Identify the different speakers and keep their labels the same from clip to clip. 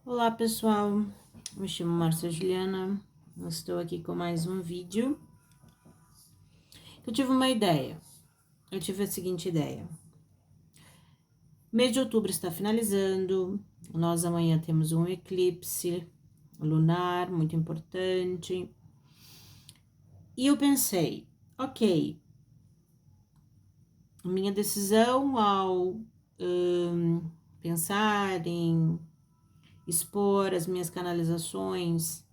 Speaker 1: Olá pessoal, me chamo Márcia Juliana, estou aqui com mais um vídeo. Eu tive uma ideia, eu tive a seguinte ideia. Mês de outubro está finalizando, nós amanhã temos um eclipse lunar muito importante. E eu pensei, ok, minha decisão ao pensar em expor as minhas canalizações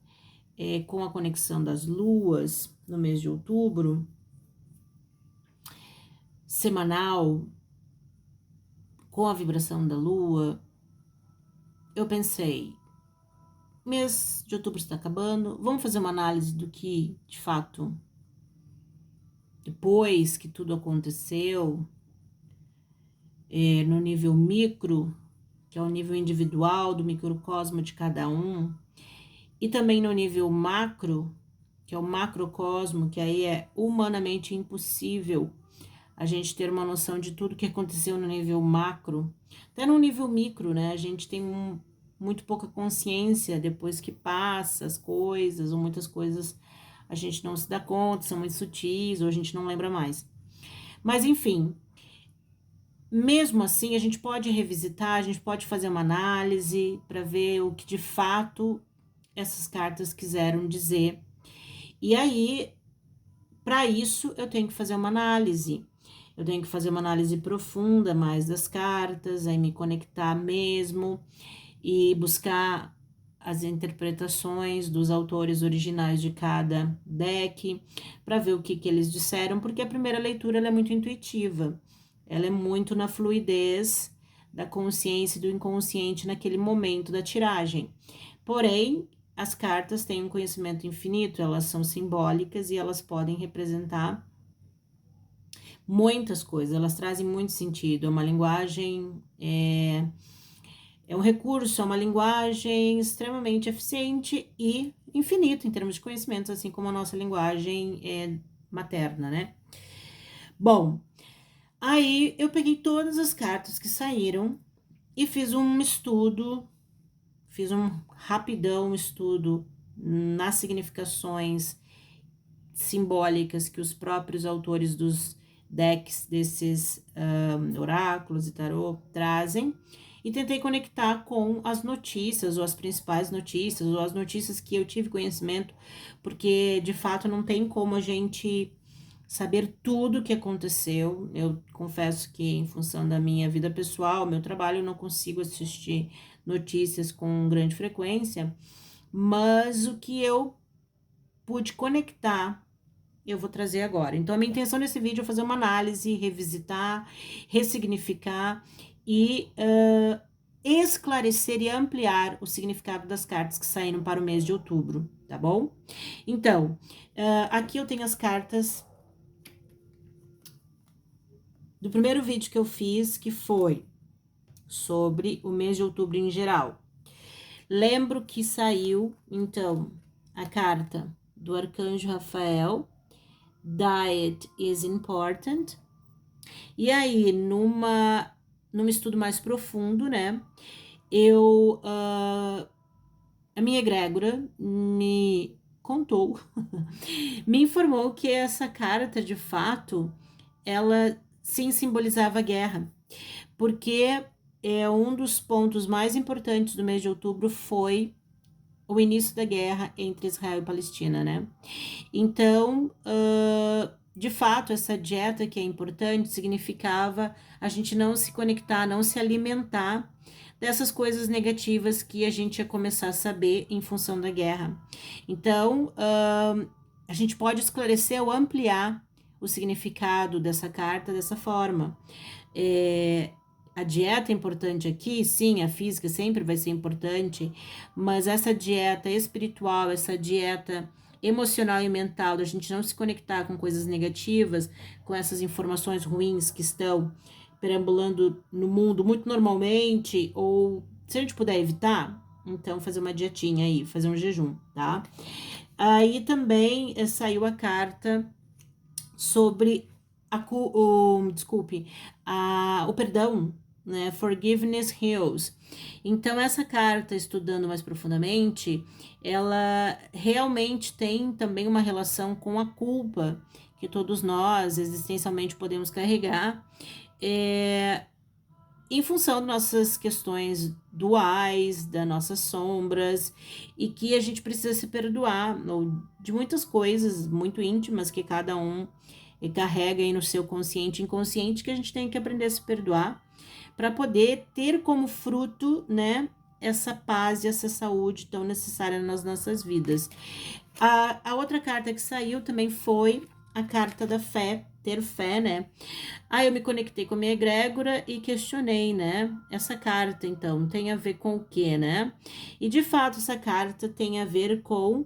Speaker 1: com a conexão das luas no mês de outubro, semanal, com a vibração da lua, eu pensei, mês de outubro está acabando, vamos fazer uma análise do que, de fato, depois que tudo aconteceu, no nível micro, que é o nível individual do microcosmo de cada um, e também no nível macro, que é o macrocosmo, que aí é humanamente impossível a gente ter uma noção de tudo que aconteceu no nível macro. Até no nível micro, né? A gente tem muito pouca consciência depois que passa as coisas, ou muitas coisas a gente não se dá conta, são muito sutis, ou a gente não lembra mais. Mas, enfim, mesmo assim, a gente pode revisitar, a gente pode fazer uma análise para ver o que de fato essas cartas quiseram dizer. E aí, para isso, eu tenho que fazer uma análise. Eu tenho que fazer uma análise profunda mais das cartas, aí me conectar mesmo e buscar as interpretações dos autores originais de cada deck para ver o que eles disseram, porque a primeira leitura ela é muito intuitiva, ela é muito na fluidez da consciência e do inconsciente naquele momento da tiragem. Porém, as cartas têm um conhecimento infinito, elas são simbólicas e elas podem representar muitas coisas, elas trazem muito sentido, é uma linguagem, é um recurso, é uma linguagem extremamente eficiente e infinito em termos de conhecimentos, assim como a nossa linguagem materna, né? Bom, aí eu peguei todas as cartas que saíram e fiz um estudo, fiz um rapidão estudo nas significações simbólicas que os próprios autores dos decks desses oráculos e tarô trazem e tentei conectar com as notícias ou as principais notícias ou as notícias que eu tive conhecimento, porque de fato não tem como a gente saber tudo o que aconteceu. Eu confesso que em função da minha vida pessoal, meu trabalho, eu não consigo assistir notícias com grande frequência, mas o que eu pude conectar eu vou trazer agora. Então, a minha intenção nesse vídeo é fazer uma análise, revisitar, ressignificar e esclarecer e ampliar o significado das cartas que saíram para o mês de outubro, tá bom? Então, aqui eu tenho as cartas do primeiro vídeo que eu fiz, que foi sobre o mês de outubro em geral. Lembro que saiu, então, a carta do Arcanjo Rafael, Diet is Important. E aí, num estudo mais profundo, né, a minha egrégora me contou, me informou que essa carta, de fato, ela sim simbolizava a guerra, porque um dos pontos mais importantes do mês de outubro foi o início da guerra entre Israel e Palestina, né? Então, de fato, essa dieta que é importante significava a gente não se conectar, não se alimentar dessas coisas negativas que a gente ia começar a saber em função da guerra. Então, a gente pode esclarecer ou ampliar o significado dessa carta dessa forma. A dieta é importante aqui, sim, a física sempre vai ser importante, mas essa dieta espiritual, essa dieta emocional e mental, da gente não se conectar com coisas negativas, com essas informações ruins que estão perambulando no mundo muito normalmente, ou se a gente puder evitar, então fazer uma dietinha aí, fazer um jejum, tá? Aí também saiu a carta sobre desculpe, o perdão, né? Forgiveness Heals. Então, essa carta, estudando mais profundamente, ela realmente tem também uma relação com a culpa que todos nós existencialmente podemos carregar, em função de nossas questões duais, das nossas sombras, e que a gente precisa se perdoar de muitas coisas muito íntimas que cada um carrega aí no seu consciente e inconsciente, que a gente tem que aprender a se perdoar para poder ter como fruto, né, essa paz e essa saúde tão necessária nas nossas vidas. A outra carta que saiu também foi a carta da fé, ter fé, né? Aí eu me conectei com a minha egrégora e questionei, né? Essa carta, então, tem a ver com o quê, né? E de fato, essa carta tem a ver com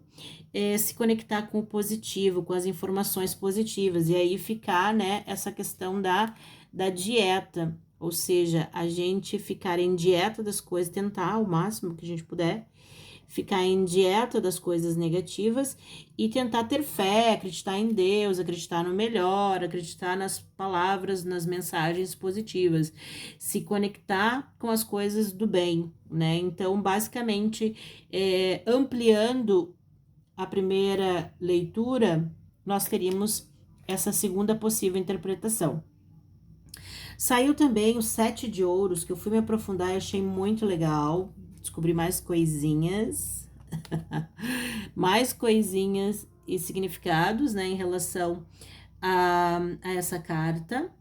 Speaker 1: se conectar com o positivo, com as informações positivas, e aí ficar, né, essa questão da dieta, ou seja, a gente ficar em dieta das coisas, tentar o máximo que a gente puder ficar em dieta das coisas negativas e tentar ter fé, acreditar em Deus, acreditar no melhor, acreditar nas palavras, nas mensagens positivas, se conectar com as coisas do bem, né? Então, basicamente, ampliando a primeira leitura, nós teríamos essa segunda possível interpretação. Saiu também o 7 de ouros, que eu fui me aprofundar e achei muito legal. Descobri mais coisinhas. Mais coisinhas e significados, né, em relação a essa carta.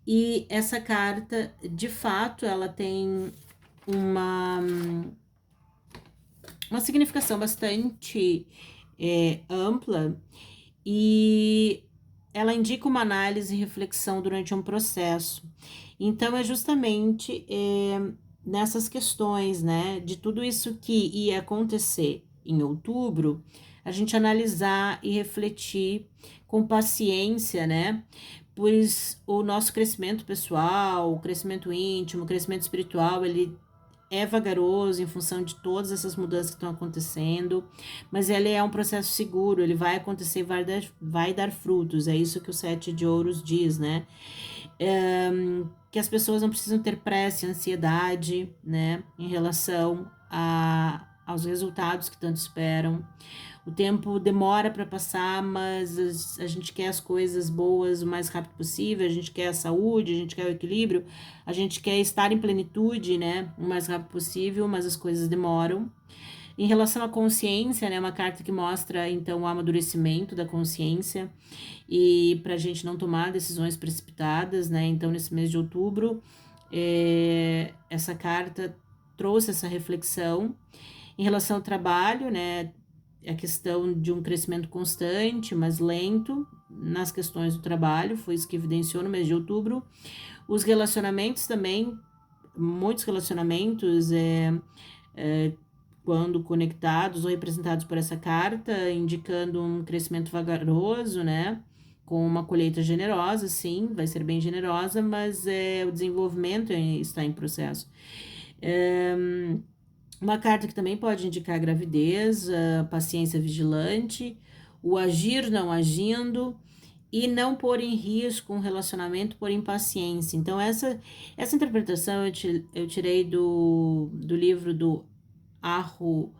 Speaker 1: E essa carta, de fato, ela tem uma significação bastante ampla, e ela indica uma análise e reflexão durante um processo. Então, é justamente nessas questões, né, de tudo isso que ia acontecer em outubro, a gente analisar e refletir com paciência, né, pois o nosso crescimento pessoal, o crescimento íntimo, o crescimento espiritual, ele é vagaroso em função de todas essas mudanças que estão acontecendo, mas ele é um processo seguro, ele vai acontecer, vai dar frutos, é isso que o 7 de ouros diz, né? Que as pessoas não precisam ter pressa e ansiedade, né, em relação aos resultados que tanto esperam. O tempo demora para passar, mas a gente quer as coisas boas o mais rápido possível, a gente quer a saúde, a gente quer o equilíbrio, a gente quer estar em plenitude, né, o mais rápido possível, mas as coisas demoram. Em relação à consciência, né, uma carta que mostra, então, o amadurecimento da consciência e para a gente não tomar decisões precipitadas, né, então, nesse mês de outubro, essa carta trouxe essa reflexão. Em relação ao trabalho, né, a questão de um crescimento constante, mas lento, nas questões do trabalho, foi isso que evidenciou no mês de outubro. Os relacionamentos também, muitos relacionamentos, quando conectados ou representados por essa carta, indicando um crescimento vagaroso, né? Com uma colheita generosa, sim, vai ser bem generosa, mas o desenvolvimento está em processo. Uma carta que também pode indicar gravidez, paciência vigilante, o agir não agindo e não pôr em risco um relacionamento por impaciência. Então, essa interpretação eu tirei do livro do Arro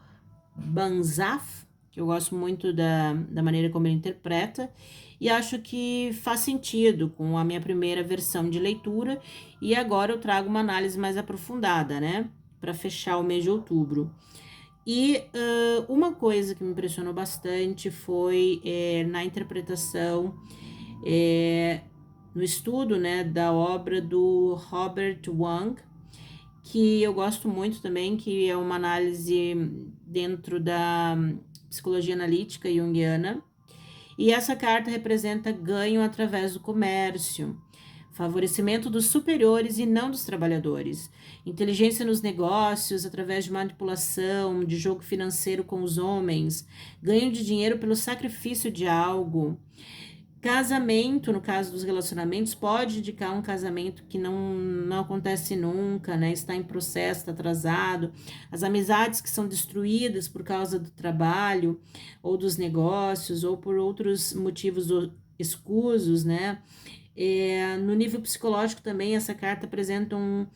Speaker 1: Banzaf, que eu gosto muito da maneira como ele interpreta, e acho que faz sentido com a minha primeira versão de leitura, e agora eu trago uma análise mais aprofundada, né, para fechar o mês de outubro. E uma coisa que me impressionou bastante foi na interpretação, no estudo, né, da obra do Robert Wang, que eu gosto muito também, que é uma análise dentro da psicologia analítica junguiana. E essa carta representa ganho através do comércio, favorecimento dos superiores e não dos trabalhadores, inteligência nos negócios através de manipulação, de jogo financeiro com os homens, ganho de dinheiro pelo sacrifício de algo. Casamento, no caso dos relacionamentos, pode indicar um casamento que não acontece nunca, né? Está em processo, está atrasado. As amizades que são destruídas por causa do trabalho, ou dos negócios, ou por outros motivos escusos, né? No nível psicológico também, essa carta apresenta um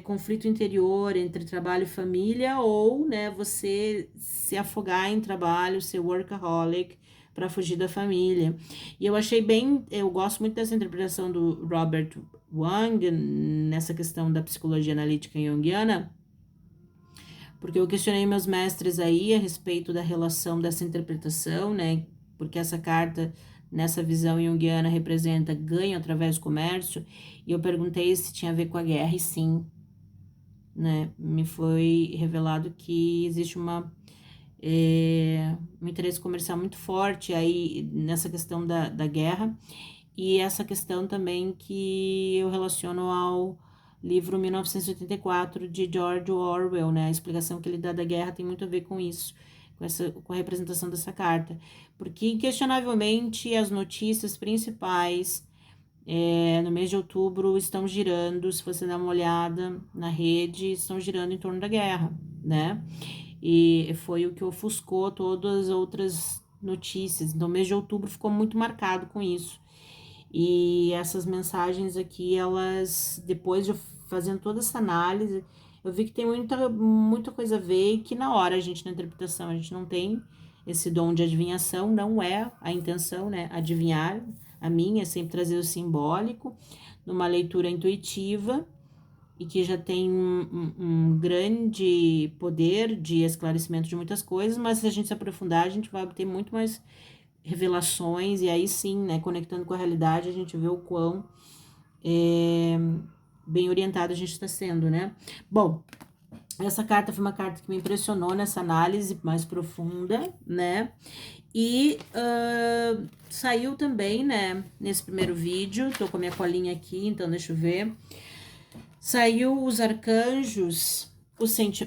Speaker 1: conflito interior entre trabalho e família, ou, né, você se afogar em trabalho, ser workaholic para fugir da família. E eu gosto muito dessa interpretação do Robert Wang nessa questão da psicologia analítica junguiana, porque eu questionei meus mestres aí a respeito da relação dessa interpretação, né? Porque essa carta, nessa visão junguiana, representa ganho através do comércio, e eu perguntei se tinha a ver com a guerra, e sim, né? Me foi revelado que existe um interesse comercial muito forte aí nessa questão da guerra, e essa questão também que eu relaciono ao livro 1984 de George Orwell, né? A explicação que ele dá da guerra tem muito a ver com isso, com a representação dessa carta, porque inquestionavelmente as notícias principais no mês de outubro estão girando, se você dar uma olhada na rede, estão girando em torno da guerra, né? E foi o que ofuscou todas as outras notícias. Então, o mês de outubro ficou muito marcado com isso. E essas mensagens aqui, elas, depois de eu fazendo toda essa análise, eu vi que tem muita coisa a ver, e que na hora a gente, na interpretação, a gente não tem esse dom de adivinhação, não é a intenção, né? Adivinhar. A minha é sempre trazer o simbólico, numa leitura intuitiva, e que já tem um grande poder de esclarecimento de muitas coisas, mas se a gente se aprofundar, a gente vai obter muito mais revelações, e aí sim, né, conectando com a realidade, a gente vê o quão bem orientado a gente está sendo, né? Bom, essa carta foi uma carta que me impressionou nessa análise mais profunda, né? E saiu também, né, nesse primeiro vídeo, tô com a minha colinha aqui, então deixa eu ver. Saiu os arcanjos,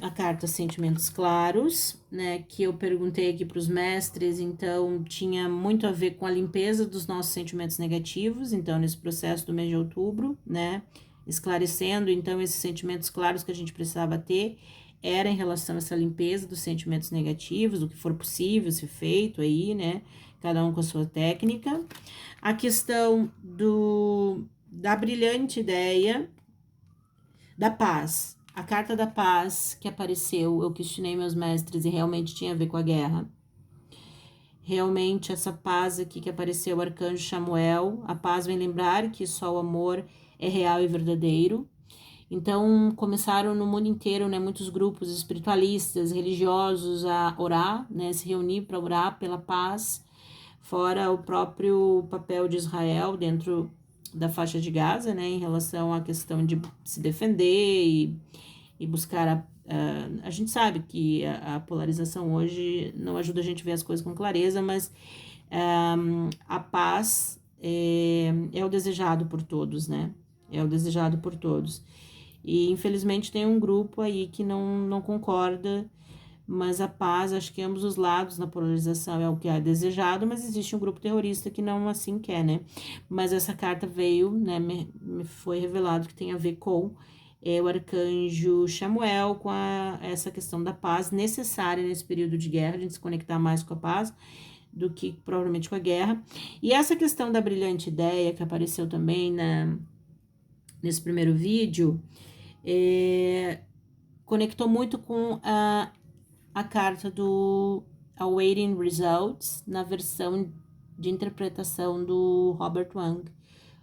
Speaker 1: a carta Sentimentos Claros, né, que eu perguntei aqui para os mestres, então tinha muito a ver com a limpeza dos nossos sentimentos negativos, então nesse processo do mês de outubro, né, esclarecendo, então esses sentimentos claros que a gente precisava ter, era em relação a essa limpeza dos sentimentos negativos, o que for possível ser feito aí, né, cada um com a sua técnica. A questão da brilhante ideia da paz. A carta da paz que apareceu, eu questionei meus mestres e realmente tinha a ver com a guerra. Realmente, essa paz aqui que apareceu, o arcanjo Chamuel, a paz vem lembrar que só o amor é real e verdadeiro. Então, começaram no mundo inteiro, né, muitos grupos espiritualistas, religiosos a orar, né, se reunir para orar pela paz, fora o próprio papel de Israel dentro da faixa de Gaza, né, em relação à questão de se defender e buscar a gente sabe que a polarização hoje não ajuda a gente a ver as coisas com clareza, mas a paz é o desejado por todos, né? É o desejado por todos. E infelizmente tem um grupo aí que não concorda, mas a paz, acho que ambos os lados na polarização é o que é desejado, mas existe um grupo terrorista que não assim quer, né? Mas essa carta veio, né? Me foi revelado que tem a ver com o arcanjo Chamuel, com essa questão da paz necessária nesse período de guerra, a gente se conectar mais com a paz do que provavelmente com a guerra. E essa questão da brilhante ideia que apareceu também nesse primeiro vídeo, conectou muito com a carta do Awaiting Results na versão de interpretação do Robert Wang.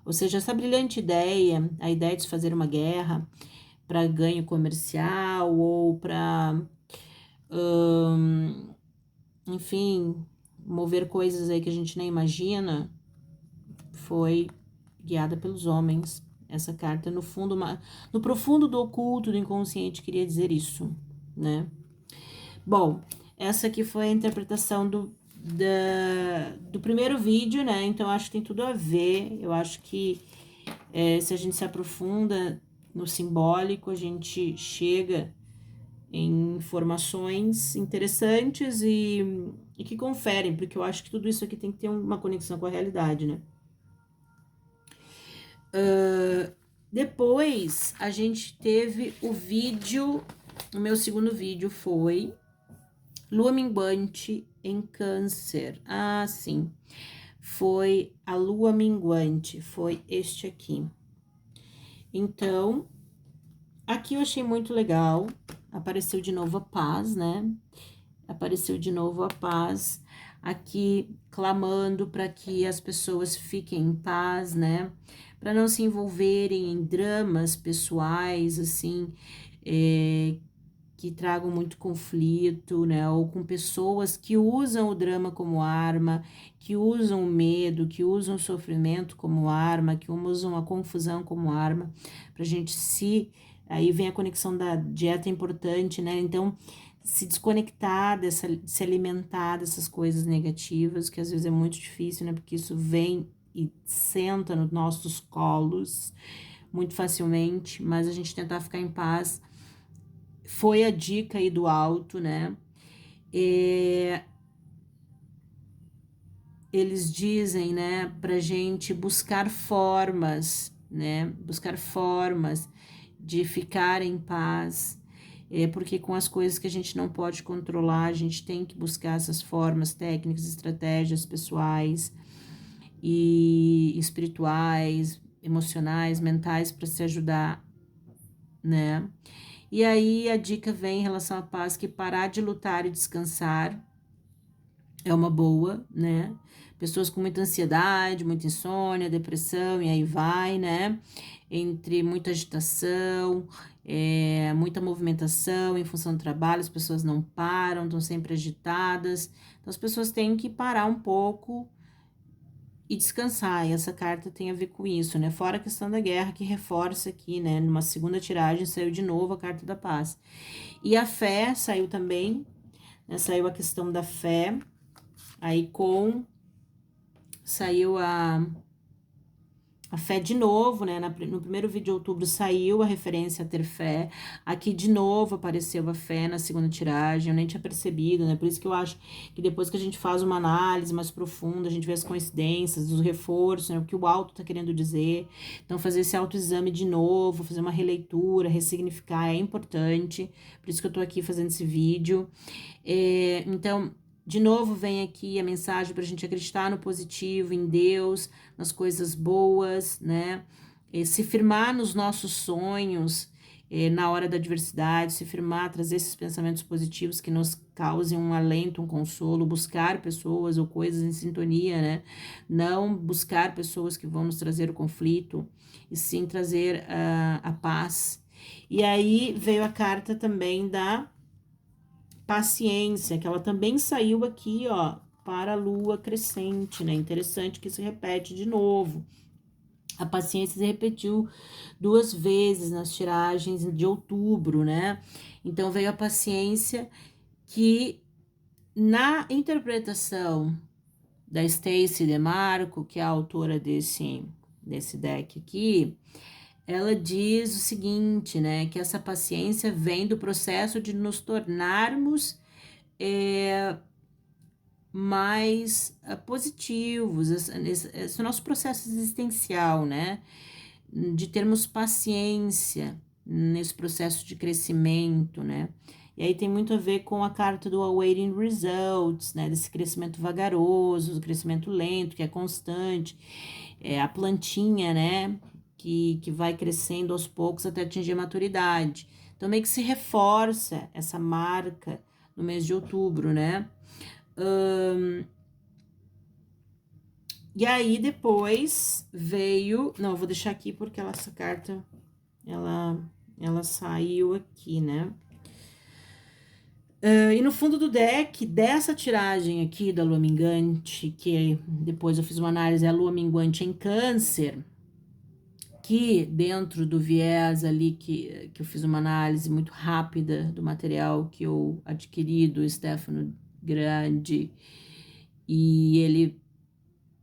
Speaker 1: Ou seja, essa brilhante ideia, a ideia de se fazer uma guerra para ganho comercial ou para, enfim, mover coisas aí que a gente nem imagina, foi guiada pelos homens. Essa carta, no fundo, no profundo do oculto, do inconsciente, queria dizer isso, né? Bom, essa aqui foi a interpretação do primeiro vídeo, né? Então, acho que tem tudo a ver. Eu acho que se a gente se aprofunda no simbólico, a gente chega em informações interessantes e que conferem, porque eu acho que tudo isso aqui tem que ter uma conexão com a realidade, né? Depois, a gente teve o meu segundo vídeo foi Lua minguante em Câncer. Ah, sim. foi a lua minguante, foi este aqui. Então, aqui eu achei muito legal, apareceu de novo a paz, né? Apareceu de novo a paz, aqui clamando para que as pessoas fiquem em paz, né? Para não se envolverem em dramas pessoais, assim, que tragam muito conflito, né? Ou com pessoas que usam o drama como arma, que usam o medo, que usam o sofrimento como arma, que usam a confusão como arma, pra gente se. Aí vem a conexão da dieta importante, né? Então, se desconectar se alimentar dessas coisas negativas, que às vezes é muito difícil, né? Porque isso vem e senta nos nossos colos muito facilmente, mas a gente tentar ficar em paz foi a dica aí do alto, né? Eles dizem, né, pra gente buscar formas, né? Buscar formas de ficar em paz, porque com as coisas que a gente não pode controlar, a gente tem que buscar essas formas, técnicas, estratégias pessoais e espirituais, emocionais, mentais para se ajudar, né? E aí a dica vem em relação à paz que parar de lutar e descansar é uma boa, né? Pessoas com muita ansiedade, muita insônia, depressão, e aí vai, né? Entre muita agitação, muita movimentação em função do trabalho, as pessoas não param, estão sempre agitadas. Então, as pessoas têm que parar um pouco e descansar, e essa carta tem a ver com isso, né? Fora a questão da guerra, que reforça aqui, né? Numa segunda tiragem, saiu de novo a carta da paz. E a fé saiu também, né? Saiu a questão da fé. Aí saiu a fé de novo, né? No primeiro vídeo de outubro saiu a referência a ter fé. Aqui de novo apareceu a fé na segunda tiragem. Eu nem tinha percebido, né? Por isso que eu acho que depois que a gente faz uma análise mais profunda, a gente vê as coincidências, os reforços, né? O que o alto tá querendo dizer. Então, fazer esse autoexame de novo, fazer uma releitura, ressignificar é importante. Por isso que eu tô aqui fazendo esse vídeo. Então, de novo, vem aqui a mensagem para a gente acreditar no positivo, em Deus, nas coisas boas, né? Se firmar nos nossos sonhos, na hora da adversidade, se firmar, trazer esses pensamentos positivos que nos causem um alento, um consolo, buscar pessoas ou coisas em sintonia, né? Não buscar pessoas que vão nos trazer o conflito, e sim trazer a paz. E aí veio a carta também da paciência, que ela também saiu aqui, ó, para a lua crescente, né? Interessante que se repete de novo. A paciência se repetiu 2 vezes nas tiragens de outubro, né? Então veio a paciência que na interpretação da Stacy DeMarco, que é a autora desse deck aqui, ela diz o seguinte, né? Que essa paciência vem do processo de nos tornarmos mais positivos, esse nosso processo existencial, né? De termos paciência nesse processo de crescimento, né? E aí tem muito a ver com a carta do Awaiting Results, né? Desse crescimento vagaroso, do crescimento lento, que é constante, a plantinha, né? Que vai crescendo aos poucos até atingir a maturidade. Então, meio que se reforça essa marca no mês de outubro, né? E aí depois veio, não, eu vou deixar aqui porque essa carta ela saiu aqui, né? E no fundo do deck, dessa tiragem aqui da lua minguante, que depois eu fiz uma análise, é a lua minguante em câncer, que dentro do viés ali, que eu fiz uma análise muito rápida do material que eu adquiri do Stefano Grande, e ele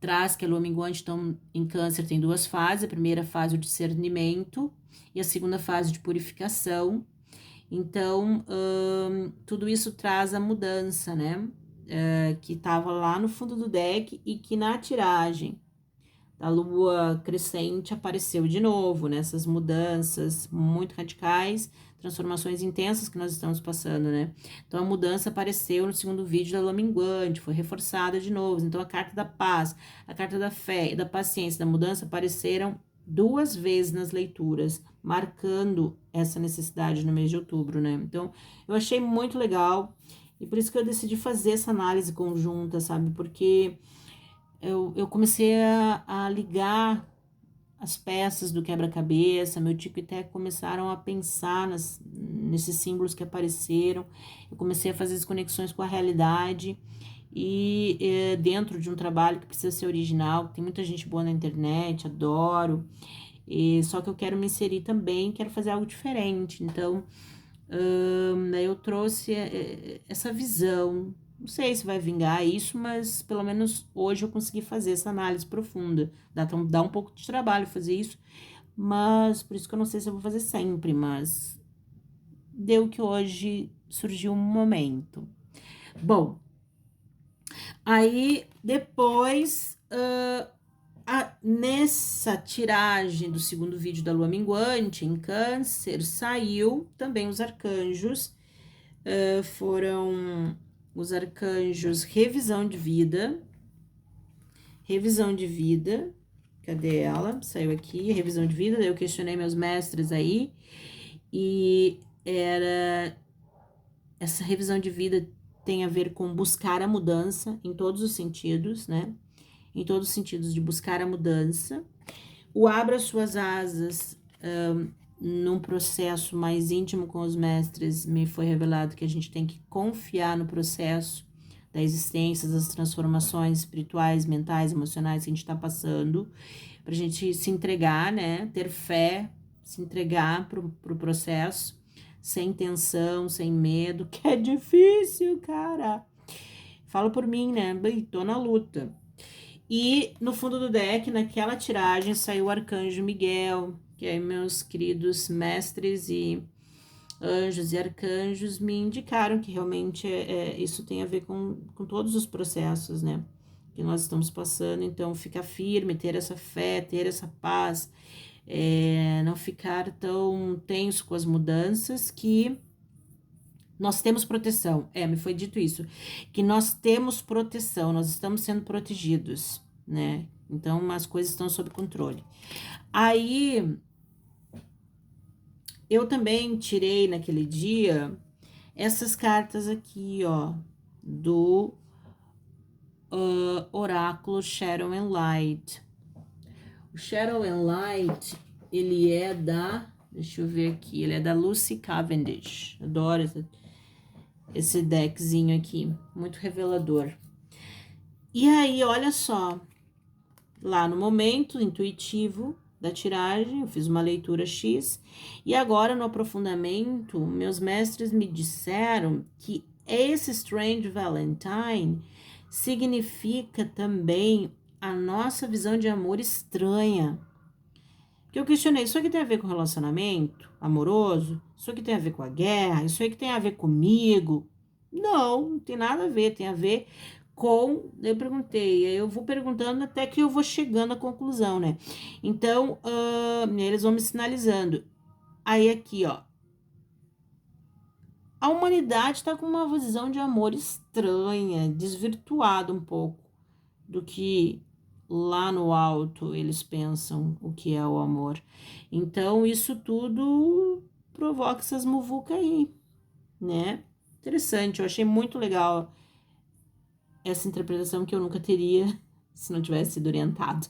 Speaker 1: traz que a lua minguante, então, em câncer tem 2 fases, a primeira fase o discernimento e a segunda fase de purificação. Então, tudo isso traz a mudança, né? Que estava lá no fundo do deck e que na tiragem da lua crescente apareceu de novo, né? Essas mudanças muito radicais, transformações intensas que nós estamos passando, né? Então a mudança apareceu no segundo vídeo da lua minguante, foi reforçada de novo. Então a carta da paz, a carta da fé e da paciência, da mudança apareceram 2 vezes nas leituras, marcando essa necessidade no mês de outubro, né? Então eu achei muito legal e por isso que eu decidi fazer essa análise conjunta, sabe? Porque eu comecei a ligar as peças do quebra-cabeça, meu tico e teco começaram a pensar nesses símbolos que apareceram, eu comecei a fazer as conexões com a realidade e dentro de um trabalho que precisa ser original, tem muita gente boa na internet, adoro, só que eu quero me inserir também, quero fazer algo diferente, então eu trouxe essa visão. Não sei se vai vingar isso, mas pelo menos hoje eu consegui fazer essa análise profunda. Dá um pouco de trabalho fazer isso, mas por isso que eu não sei se eu vou fazer sempre, mas deu que hoje surgiu um momento. Bom, aí depois, nessa tiragem do segundo vídeo da Lua Minguante, em Câncer, saiu também os arcanjos. Foram os arcanjos revisão de vida, cadê ela? Saiu aqui, revisão de vida, daí eu questionei meus mestres aí, e essa revisão de vida tem a ver com buscar a mudança em todos os sentidos, né? Em todos os sentidos de buscar a mudança. O Abra Suas Asas, num processo mais íntimo com os mestres, me foi revelado que a gente tem que confiar no processo da existência, das transformações espirituais, mentais, emocionais que a gente está passando, para a gente se entregar, né? Ter fé, se entregar pro processo, sem tensão, sem medo, que é difícil, cara. Falo por mim, né? Bem, tô na luta. E no fundo do deck, naquela tiragem, saiu o Arcanjo Miguel, que aí meus queridos mestres e anjos e arcanjos me indicaram que realmente isso tem a ver com todos os processos, né? Que nós estamos passando. Então, ficar firme, ter essa fé, ter essa paz, não ficar tão tenso com as mudanças que nós temos proteção. Me foi dito isso, que nós temos proteção, nós estamos sendo protegidos, né? Então, as coisas estão sob controle. Aí, eu também tirei naquele dia essas cartas aqui, ó, do oráculo Shadow and Light. O Shadow and Light, ele é deixa eu ver aqui, ele é da Lucy Cavendish. Adoro esse deckzinho aqui, muito revelador. E aí, olha só, lá no momento intuitivo da tiragem, eu fiz uma leitura X, e agora no aprofundamento, meus mestres me disseram que esse Strange Valentine significa também a nossa visão de amor estranha. Que eu questionei, isso aqui tem a ver com relacionamento amoroso? Isso aqui tem a ver com a guerra? Isso aqui tem a ver comigo? Não tem nada a ver, tem a ver com, eu perguntei, eu vou perguntando até que eu vou chegando à conclusão, né? Então, eles vão me sinalizando. Aí aqui, ó, a humanidade tá com uma visão de amor estranha, desvirtuada um pouco do que lá no alto eles pensam o que é o amor. Então, isso tudo provoca essas muvucas aí, né? Interessante, eu achei muito legal essa interpretação que eu nunca teria se não tivesse sido orientado.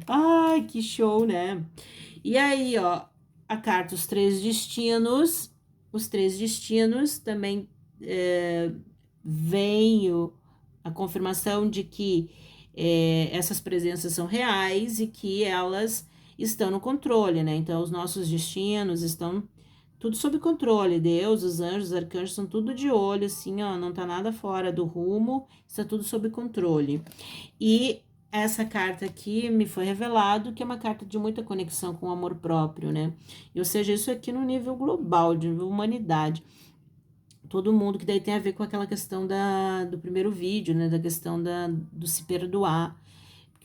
Speaker 1: Ai, que show, né? E aí, ó, a carta Os Três Destinos também veio a confirmação de que essas presenças são reais e que elas estão no controle, né? Então, os nossos destinos estão tudo sob controle. Deus, os anjos, os arcanjos estão tudo de olho, assim, ó, não tá nada fora do rumo, está tudo sob controle. E essa carta aqui me foi revelado que é uma carta de muita conexão com o amor próprio, né? Ou seja, isso aqui no nível global, de nível humanidade. Todo mundo, que daí tem a ver com aquela questão do primeiro vídeo, né? Da questão do se perdoar.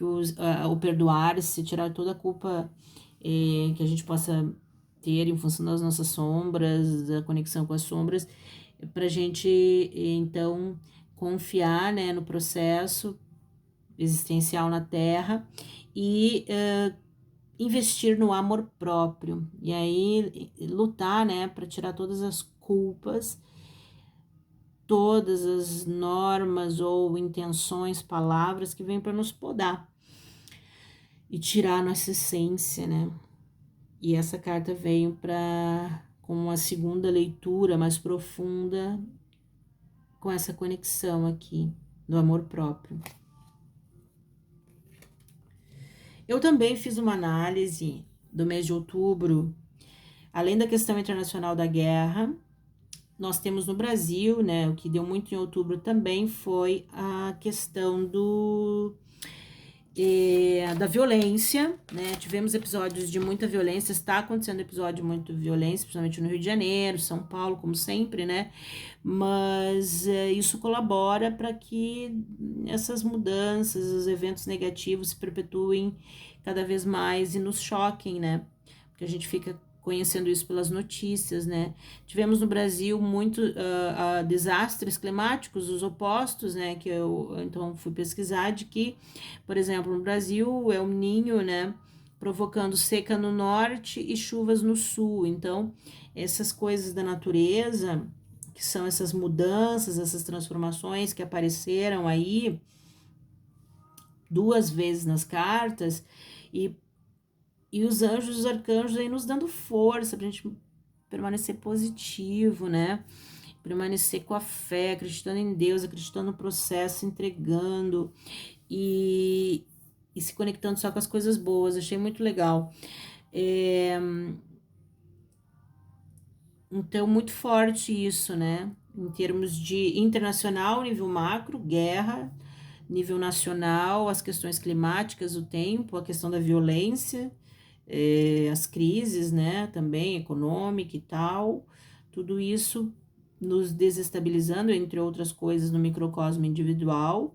Speaker 1: o perdoar-se, tirar toda a culpa que a gente possa ter em função das nossas sombras, da conexão com as sombras, para a gente, então, confiar, né, no processo existencial na Terra e investir no amor próprio. E aí, lutar, né, para tirar todas as culpas, todas as normas ou intenções, palavras que vêm para nos podar e tirar a nossa essência, né? E essa carta veio para com uma segunda leitura mais profunda com essa conexão aqui do amor próprio. Eu também fiz uma análise do mês de outubro, além da questão internacional da guerra, nós temos no Brasil, né, o que deu muito em outubro também foi a questão da violência, né? Tivemos episódios de muita violência, está acontecendo episódio de muita violência, principalmente no Rio de Janeiro, São Paulo, como sempre, né? Mas isso colabora para que essas mudanças, os eventos negativos se perpetuem cada vez mais e nos choquem, né? Porque a gente fica conhecendo isso pelas notícias, né? Tivemos no Brasil muito desastres climáticos, os opostos, né? Que eu então fui pesquisar de que, por exemplo, no Brasil o El Niño, né? Provocando seca no norte e chuvas no sul. Então, essas coisas da natureza, que são essas mudanças, essas transformações que apareceram aí 2 vezes nas cartas, e os anjos e os arcanjos aí nos dando força pra gente permanecer positivo, né? Permanecer com a fé, acreditando em Deus, acreditando no processo, entregando e se conectando só com as coisas boas. Achei muito legal. Então, muito forte isso, né? Em termos de internacional, nível macro, guerra, nível nacional, as questões climáticas, o tempo, a questão da violência, as crises, né, também econômica e tal, tudo isso nos desestabilizando, entre outras coisas, no microcosmo individual,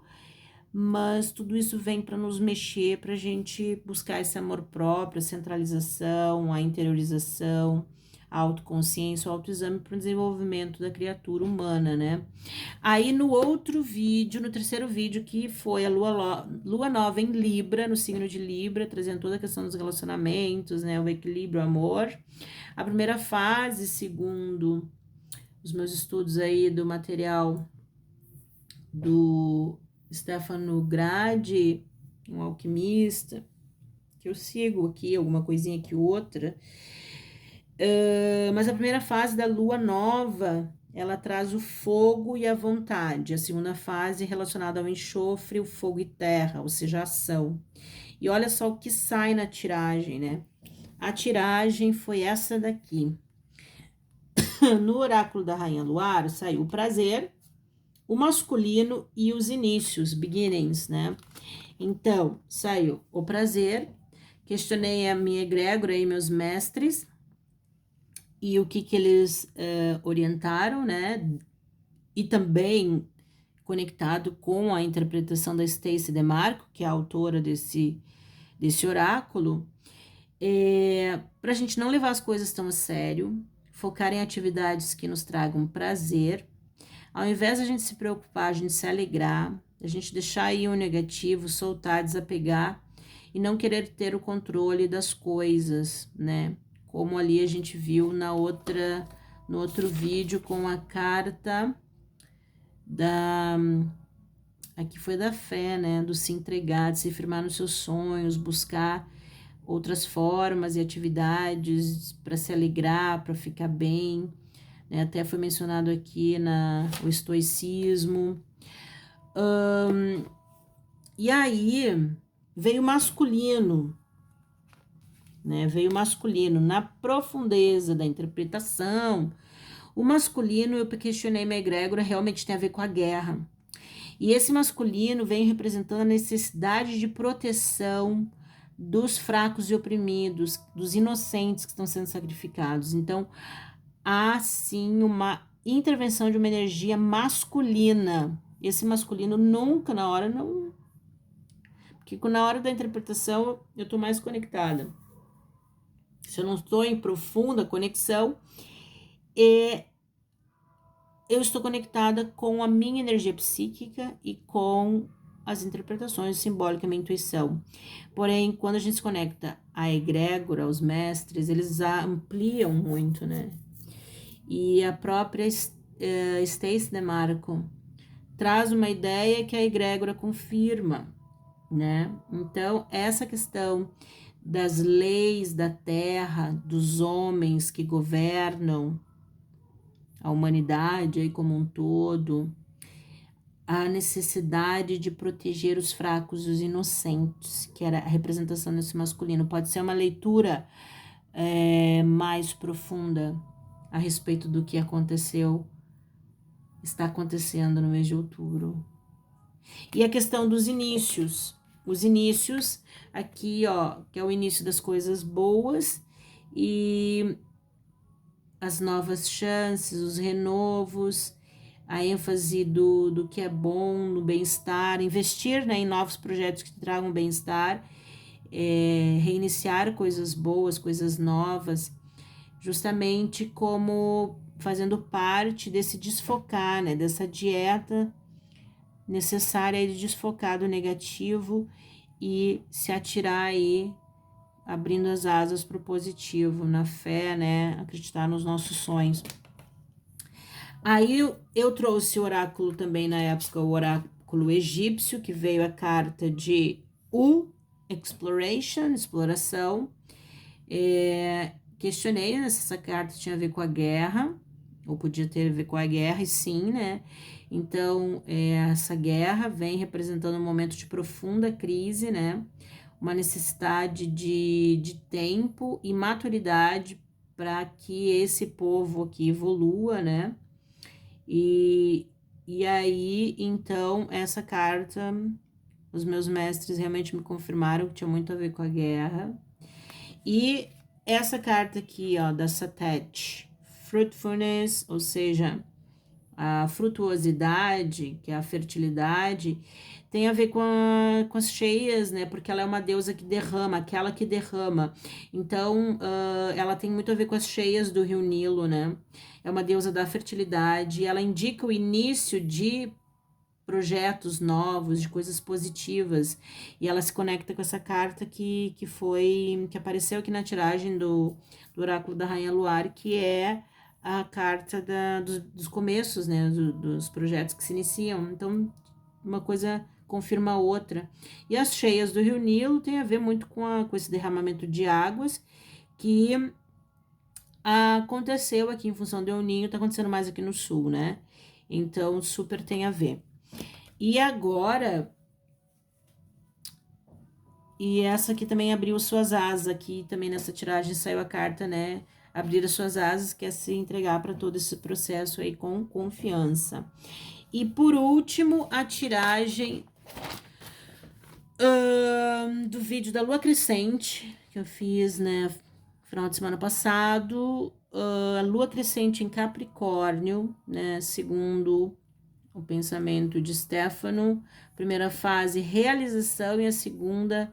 Speaker 1: mas tudo isso vem para nos mexer, para a gente buscar esse amor próprio, a centralização, a interiorização, a autoconsciência, o autoexame para o desenvolvimento da criatura humana, né? Aí no outro vídeo, no terceiro vídeo, que foi a lua nova em Libra, no signo de Libra, trazendo toda a questão dos relacionamentos, né? O equilíbrio, o amor. A primeira fase, segundo os meus estudos aí do material do Stefano Gradi, um alquimista, que eu sigo aqui, alguma coisinha aqui, outra. Mas a primeira fase da lua nova, ela traz o fogo e a vontade. A segunda fase relacionada ao enxofre, o fogo e terra, ou seja, a ação. E olha só o que sai na tiragem, né? A tiragem foi essa daqui. No oráculo da Rainha Luar, saiu o prazer, o masculino e os inícios, beginnings, né? Então, saiu o prazer, questionei a minha egrégora e meus mestres, e o que eles orientaram, né? E também conectado com a interpretação da Stacey DeMarco, que é a autora desse oráculo, para a gente não levar as coisas tão a sério, focar em atividades que nos tragam prazer, ao invés de a gente se preocupar, a gente se alegrar, a gente deixar aí o negativo, soltar, desapegar e não querer ter o controle das coisas, né? Como ali a gente viu no outro vídeo com a carta aqui foi da fé, né? Do se entregar, de se firmar nos seus sonhos, buscar outras formas e atividades para se alegrar, para ficar bem, né? Até foi mencionado aqui o estoicismo. E aí veio o masculino, né? Veio o masculino na profundeza da interpretação. O masculino, eu questionei minha egrégora, realmente tem a ver com a guerra. E esse masculino vem representando a necessidade de proteção dos fracos e oprimidos, dos inocentes que estão sendo sacrificados. Então, há sim uma intervenção de uma energia masculina. Esse masculino nunca na hora não... Porque na hora da interpretação eu tô mais conectada. Se eu não estou em profunda conexão, eu estou conectada com a minha energia psíquica e com as interpretações simbólicas, minha intuição. Porém, quando a gente se conecta à egrégora, aos mestres, eles ampliam muito, né? E a própria Stacy DeMarco traz uma ideia que a egrégora confirma, né? Então, essa questão das leis da terra, dos homens que governam a humanidade aí como um todo, a necessidade de proteger os fracos e os inocentes, que era a representação desse masculino. Pode ser uma leitura mais profunda a respeito do que aconteceu, está acontecendo no mês de outubro. E a questão dos inícios. Os inícios, aqui, ó, que é o início das coisas boas e as novas chances, os renovos, a ênfase do que é bom, no bem-estar, investir, né, em novos projetos que tragam bem-estar, reiniciar coisas boas, coisas novas, justamente como fazendo parte desse desfocar, né, dessa dieta necessária de desfocar do negativo e se atirar aí, abrindo as asas para o positivo, na fé, né, acreditar nos nossos sonhos. Aí eu trouxe o oráculo também na época, o oráculo egípcio, que veio a carta de Exploration, exploração. Questionei, né, se essa carta tinha a ver com a guerra, ou podia ter a ver com a guerra, e sim, né? Então, essa guerra vem representando um momento de profunda crise, né? Uma necessidade de tempo e maturidade para que esse povo aqui evolua, né? E aí, então, essa carta, os meus mestres realmente me confirmaram que tinha muito a ver com a guerra. E essa carta aqui, ó, da Satet, Fruitfulness, ou seja, a frutuosidade, que é a fertilidade, tem a ver com as cheias, né? Porque ela é uma deusa que derrama, aquela que derrama. Então, ela tem muito a ver com as cheias do rio Nilo, né? É uma deusa da fertilidade, ela indica o início de projetos novos, de coisas positivas, e ela se conecta com essa carta que apareceu aqui na tiragem do oráculo da Rainha Luar, que é a carta dos começos, né, dos projetos que se iniciam. Então, uma coisa confirma a outra. E as cheias do Rio Nilo tem a ver muito com esse derramamento de águas que aconteceu aqui em função do El Ninho, tá acontecendo mais aqui no sul, né? Então, super tem a ver. E agora, e essa aqui também abriu suas asas, aqui também nessa tiragem saiu a carta, né? Abrir as suas asas, que é se entregar para todo esse processo aí com confiança. E por último, a tiragem do vídeo da Lua Crescente, que eu fiz, né, final de semana passado. A Lua Crescente em Capricórnio, né, segundo o pensamento de Stefano, primeira fase, realização, e a segunda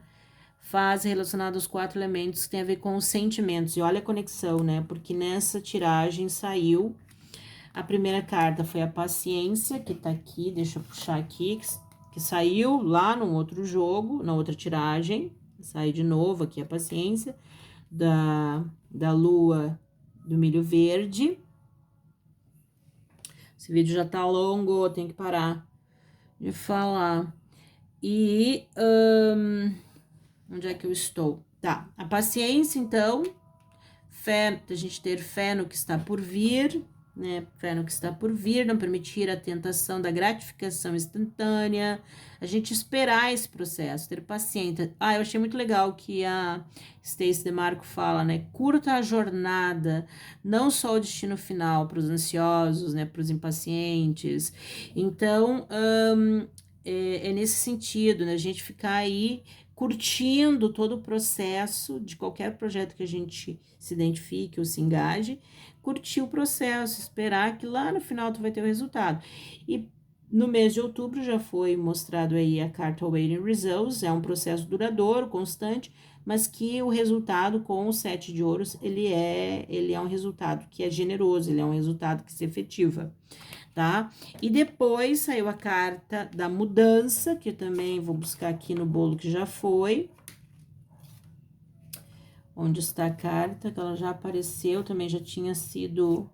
Speaker 1: fase relacionada aos 4 elementos, que tem a ver com os sentimentos. E olha a conexão, né? Porque nessa tiragem saiu, a primeira carta foi a paciência, que tá aqui, deixa eu puxar aqui, que saiu lá no outro jogo, na outra tiragem, saiu de novo aqui a paciência, da lua do milho verde. Esse vídeo já tá longo, tem que parar de falar. E onde é que eu estou? Tá, a paciência, então, fé, a gente ter fé no que está por vir, né? Fé no que está por vir, não permitir a tentação da gratificação instantânea, a gente esperar esse processo, ter paciência. Eu achei muito legal que a Stacy DeMarco fala, né? Curta a jornada, não só o destino final para os ansiosos, né? Para os impacientes. Então, é nesse sentido, né? A gente ficar aí curtindo todo o processo de qualquer projeto que a gente se identifique ou se engaje, curtir o processo, esperar que lá no final tu vai ter o resultado. E No mês de outubro já foi mostrado aí a carta Awaiting Results, é um processo duradouro, constante, mas que o resultado com o 7 de ouros, ele é um resultado que é generoso, ele é um resultado que se efetiva, tá? E depois saiu a carta da mudança, que eu também vou buscar aqui no bolo que já foi. Onde está a carta, que ela já apareceu, também já tinha sido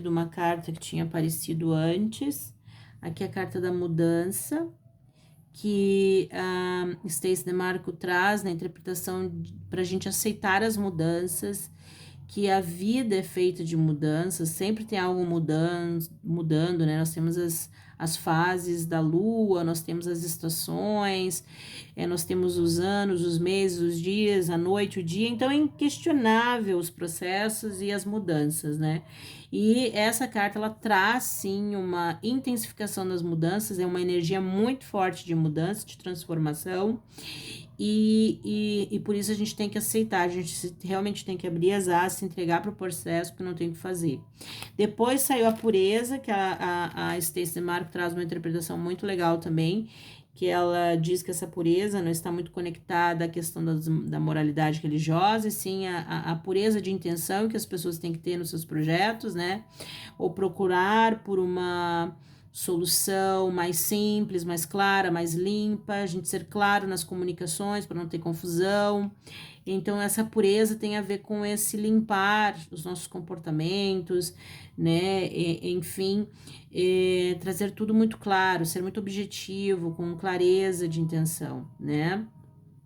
Speaker 1: uma carta que tinha aparecido antes. Aqui a carta da mudança, que a Stacey DeMarco traz na interpretação para a gente aceitar as mudanças, que a vida é feita de mudanças, sempre tem algo mudando, né? Nós temos as fases da lua, nós temos as estações, nós temos os anos, os meses, os dias, a noite, o dia, então é inquestionável os processos e as mudanças, né? E essa carta, ela traz, sim, uma intensificação das mudanças, é uma energia muito forte de mudança, de transformação, e por isso a gente tem que aceitar, a gente realmente tem que abrir as asas, se entregar para o processo, porque não tem o que fazer. Depois saiu a pureza, que a Stacey DeMarco traz uma interpretação muito legal também, que ela diz que essa pureza não está muito conectada à questão da moralidade religiosa, e sim a pureza de intenção que as pessoas têm que ter nos seus projetos, né? Ou procurar por uma solução mais simples, mais clara, mais limpa, a gente ser claro nas comunicações para não ter confusão. Então, essa pureza tem a ver com esse limpar os nossos comportamentos, né? Enfim, trazer tudo muito claro, ser muito objetivo, com clareza de intenção, né?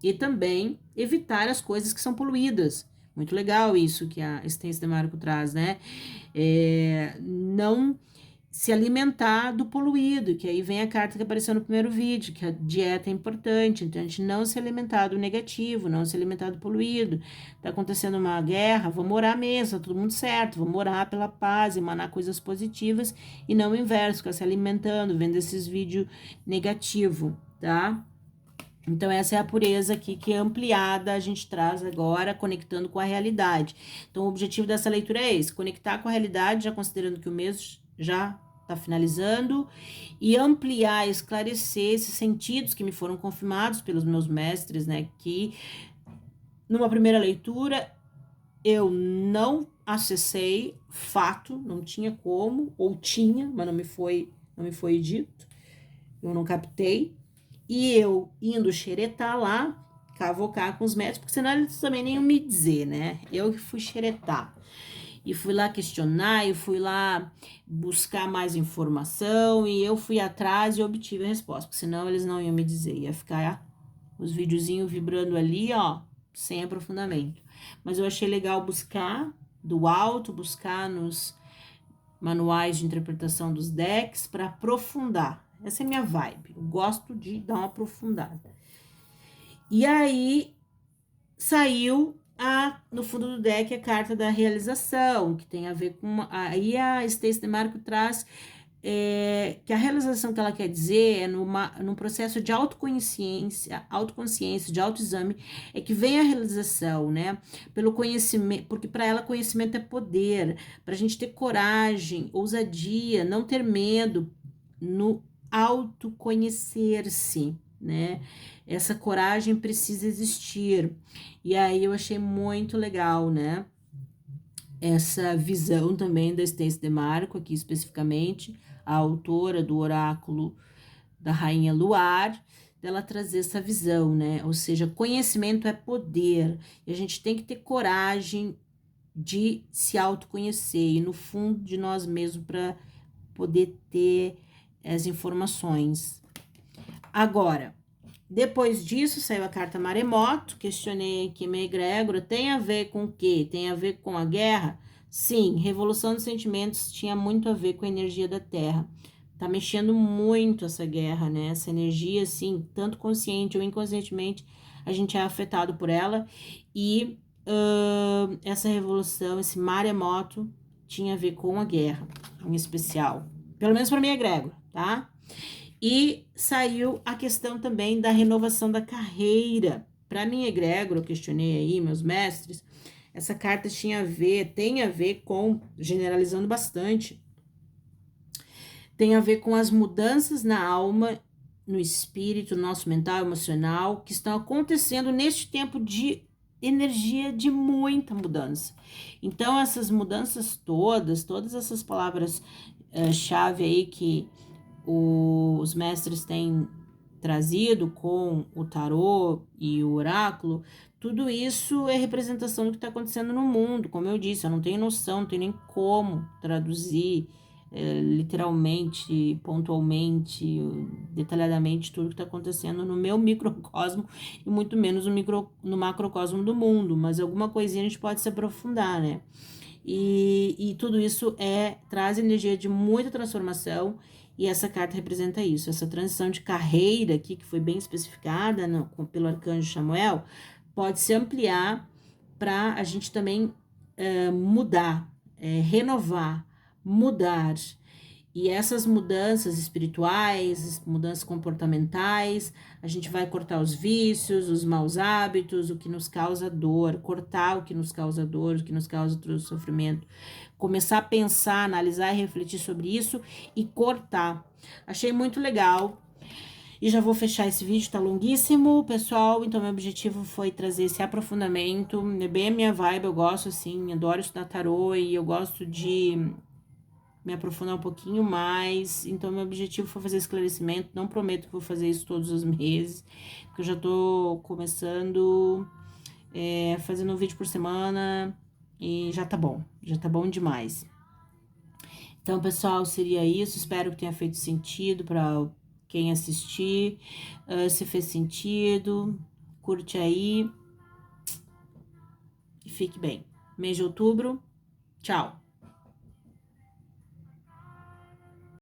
Speaker 1: E também evitar as coisas que são poluídas. Muito legal isso que a Stacey DeMarco traz, né? Não se alimentar do poluído, que aí vem a carta que apareceu no primeiro vídeo, que a dieta é importante, então a gente não se alimentar do negativo, não se alimentar do poluído. Tá acontecendo uma guerra, vamos orar mesmo, tá todo mundo certo, vamos orar pela paz, emanar coisas positivas e não o inverso, ficar se alimentando, vendo esses vídeos negativos, tá? Então, essa é a pureza aqui que é ampliada, a gente traz agora, conectando com a realidade. Então, o objetivo dessa leitura é esse, conectar com a realidade, já considerando que o mês já está finalizando, e ampliar, esclarecer esses sentidos que me foram confirmados pelos meus mestres, né, que numa primeira leitura eu não acessei fato, não tinha como, ou tinha, mas não me foi dito, eu não captei, e eu indo xeretar lá, cavocar com os médicos, porque senão eles também nem iam me dizer, né, eu que fui xeretar. E fui lá questionar, e fui lá buscar mais informação, e eu fui atrás e obtive a resposta, porque senão eles não iam me dizer, ia ficar os videozinhos vibrando ali, ó, sem aprofundamento. Mas eu achei legal buscar do alto, buscar nos manuais de interpretação dos decks para aprofundar. Essa é a minha vibe, eu gosto de dar uma aprofundada. E aí saiu no fundo do deck a carta da realização, que tem a ver com... Aí a Stacey DeMarco traz que a realização que ela quer dizer é num processo de autoconsciência, de autoexame, é que vem a realização, né? Pelo conhecimento, porque para ela conhecimento é poder, para a gente ter coragem, ousadia, não ter medo no autoconhecer-se, né? Essa coragem precisa existir. E aí eu achei muito legal, né? Essa visão também da Stacey DeMarco, aqui especificamente, a autora do oráculo da Rainha Luar, dela trazer essa visão, né? Ou seja, conhecimento é poder, e a gente tem que ter coragem de se autoconhecer, e no fundo de nós mesmos para poder ter as informações. Agora, depois disso, saiu a carta Maremoto, questionei aqui minha egrégora, tem a ver com o quê? Tem a ver com a guerra? Sim, revolução dos sentimentos tinha muito a ver com a energia da Terra. Tá mexendo muito essa guerra, né? Essa energia, assim, tanto consciente ou inconscientemente, a gente é afetado por ela. E essa revolução, esse maremoto, tinha a ver com a guerra, em especial. Pelo menos para minha egrégora, tá? E saiu a questão também da renovação da carreira. Para minha egrégora, eu questionei aí meus mestres, essa carta tem a ver com, generalizando bastante, tem a ver com as mudanças na alma, no espírito, no nosso mental, emocional, que estão acontecendo neste tempo de energia de muita mudança. Então, essas mudanças todas essas palavras chave aí que os mestres têm trazido com o tarô e o oráculo, tudo isso é representação do que está acontecendo no mundo. Como eu disse, eu não tenho noção, não tenho nem como traduzir literalmente, pontualmente, detalhadamente tudo que está acontecendo no meu microcosmo e muito menos no macrocosmo do mundo, mas alguma coisinha a gente pode se aprofundar, né? E tudo isso traz energia de muita transformação, e essa carta representa isso, essa transição de carreira aqui, que foi bem especificada pelo arcanjo Chamuel, pode se ampliar para a gente também mudar, renovar, mudar. E essas mudanças espirituais, mudanças comportamentais, a gente vai cortar os vícios, os maus hábitos, o que nos causa dor, cortar o que nos causa dor, o que nos causa todo sofrimento, começar a pensar, analisar e refletir sobre isso e cortar. Achei muito legal. E já vou fechar esse vídeo, tá longuíssimo, pessoal, então meu objetivo foi trazer esse aprofundamento, é bem a minha vibe, eu gosto assim, adoro estudar tarô e eu gosto de me aprofundar um pouquinho mais, então meu objetivo foi fazer esclarecimento, não prometo que vou fazer isso todos os meses, porque eu já tô começando, fazendo um vídeo por semana, e já tá bom demais. Então, pessoal, seria isso, espero que tenha feito sentido para quem assistir, se fez sentido, curte aí, e fique bem. Mês de outubro, tchau!